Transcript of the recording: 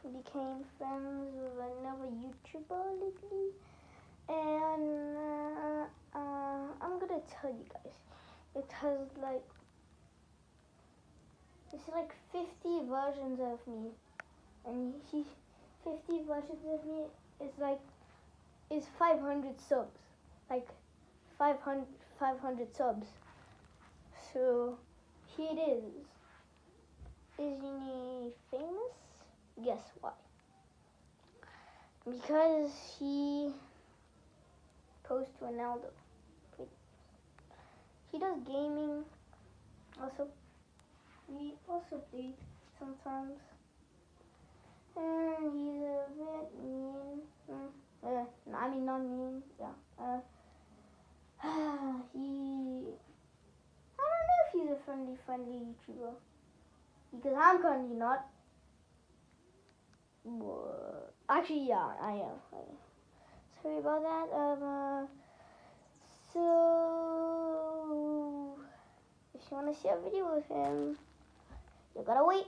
became friends with another YouTuber lately, and I'm gonna tell you guys. It has it's like 50 versions of me, and 50 versions of me is 500 subs, like 500 subs. So here it is. Is he famous? Guess why? Because he posts Ronaldo. He does gaming. Also, he also plays sometimes. And he's a bit mean. I mean, not mean. Yeah. I don't know if he's a friendly YouTuber. Because I'm currently not. Actually, yeah, I am. Sorry about that. So if you want to see a video with him, you gotta wait.